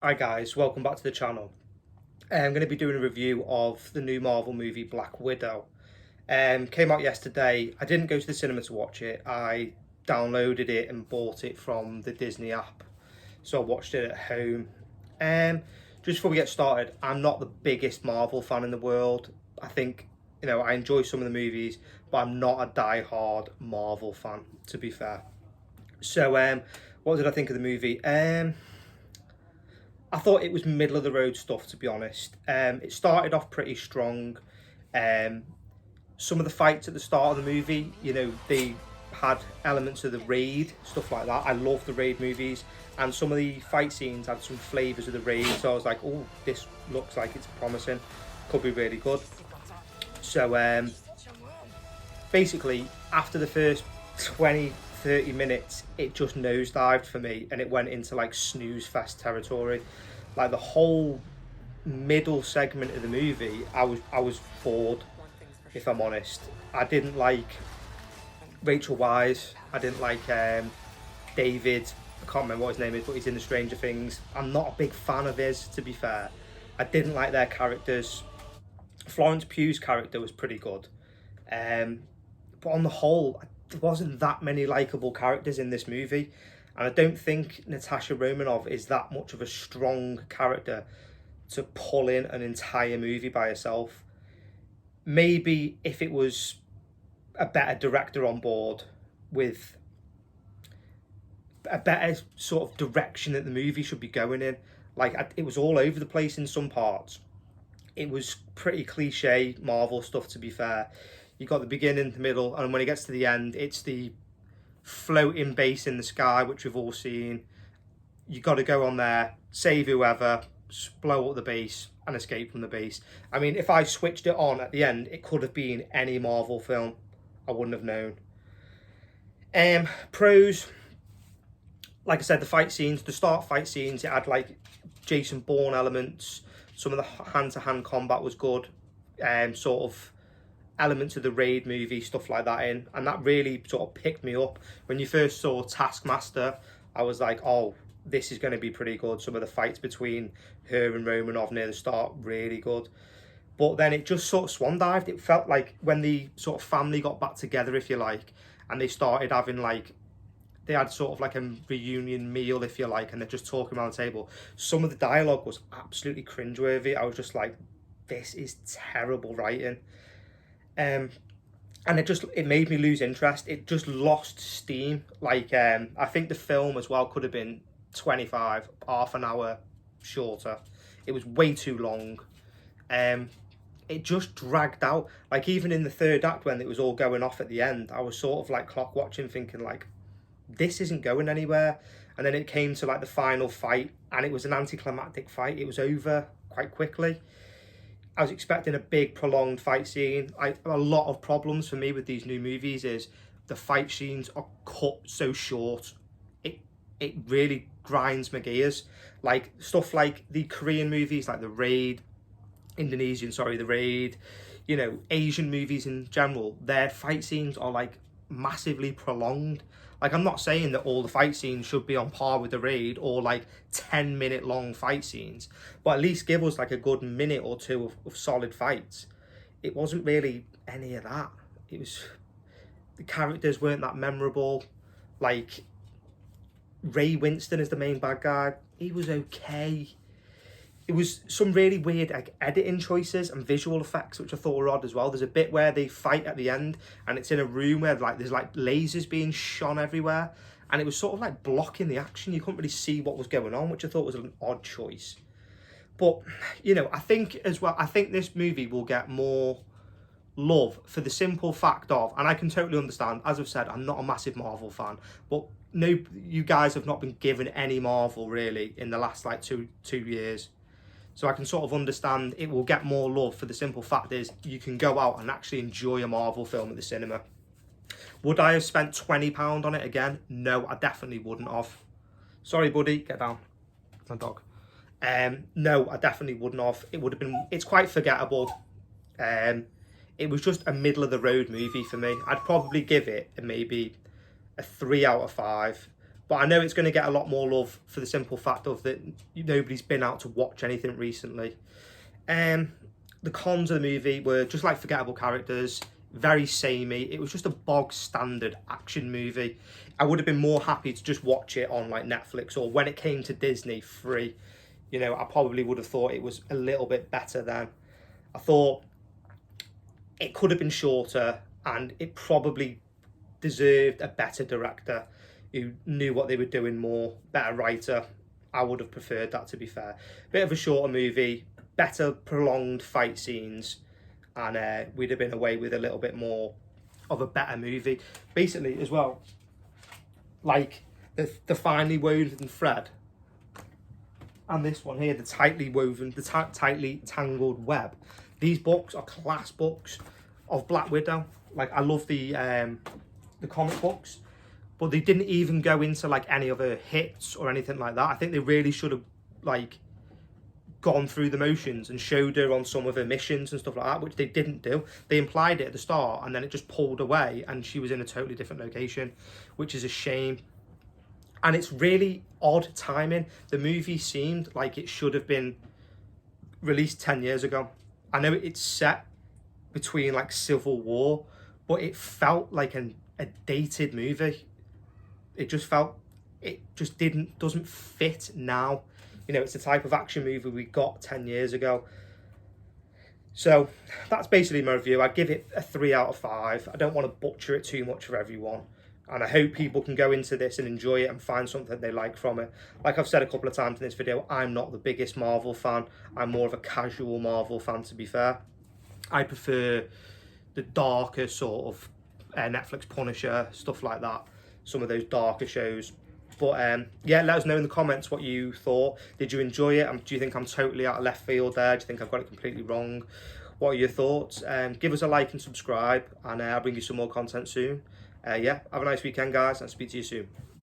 Hi guys, welcome back to the channel. I'm going to be doing a review of the new Marvel movie Black Widow. Came out yesterday. I didn't go to the cinema to watch it. I downloaded it and bought it from the Disney app, so I watched it at home. Um, just before we get started, I'm not the biggest Marvel fan in the world. I think I enjoy some of the movies, but I'm not a die-hard Marvel fan, to be fair. So, what did I think of the movie? I thought it was middle of the road stuff, to be honest. It started off pretty strong. Um, some of the fights at the start of the movie, they had elements of the Raid, stuff like that. I love the Raid movies, and some of the fight scenes had some flavours of the Raid. So I was like, oh, this looks like it's promising. Could be really good. So basically, after the first 20-30 minutes, it just nosedived for me and it went into like snooze fest territory. Like the whole middle segment of the movie, I was bored, if I'm honest. I didn't like Rachel Weisz. I didn't like David. I can't remember what his name is, but he's in the Stranger Things. I'm not a big fan of his, to be fair. I didn't like their characters. Florence Pugh's character was pretty good. Um, but on the whole, there wasn't that many likable characters in this movie. And I don't think Natasha Romanoff is that much of a strong character to pull in an entire movie by herself. Maybe if it was a better director on board with a better sort of direction that the movie should be going in. Like, it was all over the place in some parts. It was pretty cliche Marvel stuff, to be fair. You got the beginning, the middle, and when it gets to the end, it's the floating base in the sky, which we've all seen. You got to go on there, save whoever, blow up the base, and escape from the base. I mean, if I switched it on at the end, it could have been any Marvel film. I wouldn't have known. Pros, like I said, the fight scenes, the start fight scenes, it had like Jason Bourne elements. Some of the hand-to-hand combat was good. Sort of elements of the Raid movie, stuff like that in, and that really sort of picked me up. When you first saw Taskmaster, I was like, oh, this is going to be pretty good. Some of the fights between her and Romanov near the start, really good. But then it just sort of swan dived. It felt like when the sort of family got back together, if you like, and they started having like, they had sort of like a reunion meal, if you like, and they're just talking around the table. Some of the dialogue was absolutely cringeworthy. I was just like, this is terrible writing. Um, and it made me lose interest. It just lost steam. Like I think the film as well could have been 25, half an hour shorter. It was way too long. Um, it just dragged out. Like even in the third act when it was all going off at the end, I was sort of like clock watching, thinking like, this isn't going anywhere. And then it came to like the final fight, and it was an anticlimactic fight. It was over quite quickly. I was expecting a big prolonged fight scene. A lot of problems for me with these new movies is the fight scenes are cut so short. It really grinds my gears. Like stuff like the Korean movies, like the Raid, the Raid, Asian movies in general, their fight scenes are like massively prolonged. Like, I'm not saying that all the fight scenes should be on par with the Raid or like 10-minute long fight scenes, but at least give us like a good minute or two of solid fights. It wasn't really any of that. It was, the characters weren't that memorable. Like, Ray Winston is the main bad guy. He was okay. It was some really weird like editing choices and visual effects which I thought were odd as well. There's a bit where they fight at the end and it's in a room where like there's like lasers being shone everywhere, and it was sort of like blocking the action. You couldn't really see what was going on, which I thought was an odd choice. But I think as well, I think this movie will get more love for the simple fact of, and I can totally understand, as I've said, I'm not a massive Marvel fan, but no, you guys have not been given any Marvel really in the last like two years. So I can sort of understand it will get more love for the simple fact is you can go out and actually enjoy a Marvel film at the cinema. Would I have spent £20 on it again? No, I definitely wouldn't have. Sorry, buddy, get down. My dog. No, I definitely wouldn't have. It would have been. It's quite forgettable. It was just a middle of the road movie for me. I'd probably give it maybe a 3 out of 5. But I know it's going to get a lot more love for the simple fact of that nobody's been out to watch anything recently. The cons of the movie were just like forgettable characters, very samey. It was just a bog standard action movie. I would have been more happy to just watch it on like Netflix, or when it came to Disney free. You know, I probably would have thought it was a little bit better then. I thought it could have been shorter, and it probably deserved a better director who knew what they were doing more, better writer. I would have preferred that, to be fair. Bit of a shorter movie, better prolonged fight scenes, and we'd have been away with a little bit more of a better movie. Basically, as well, like the finely woven thread, and this one here, the tightly woven, the tightly tangled web. These books are class books of Black Widow. Like, I love the comic books, but they didn't even go into like any of her hits or anything like that. I think they really should have like gone through the motions and showed her on some of her missions and stuff like that, which they didn't do. They implied it at the start, and then it just pulled away and she was in a totally different location, which is a shame. And it's really odd timing. The movie seemed like it should have been released 10 years ago. I know it's set between like Civil War, but it felt like a dated movie. It just doesn't fit now. You know, it's the type of action movie we got 10 years ago. So that's basically my review. I'd give it a 3 out of 5. I don't want to butcher it too much for everyone. And I hope people can go into this and enjoy it and find something they like from it. Like I've said a couple of times in this video, I'm not the biggest Marvel fan. I'm more of a casual Marvel fan, to be fair. I prefer the darker sort of Netflix Punisher, stuff like that. Some of those darker shows. But yeah, let us know in the comments what you thought. Did you enjoy it? Do you think I'm totally out of left field there? Do you think I've got it completely wrong? What are your thoughts? Give us a like and subscribe, and I'll bring you some more content soon. Yeah, have a nice weekend, guys, and speak to you soon.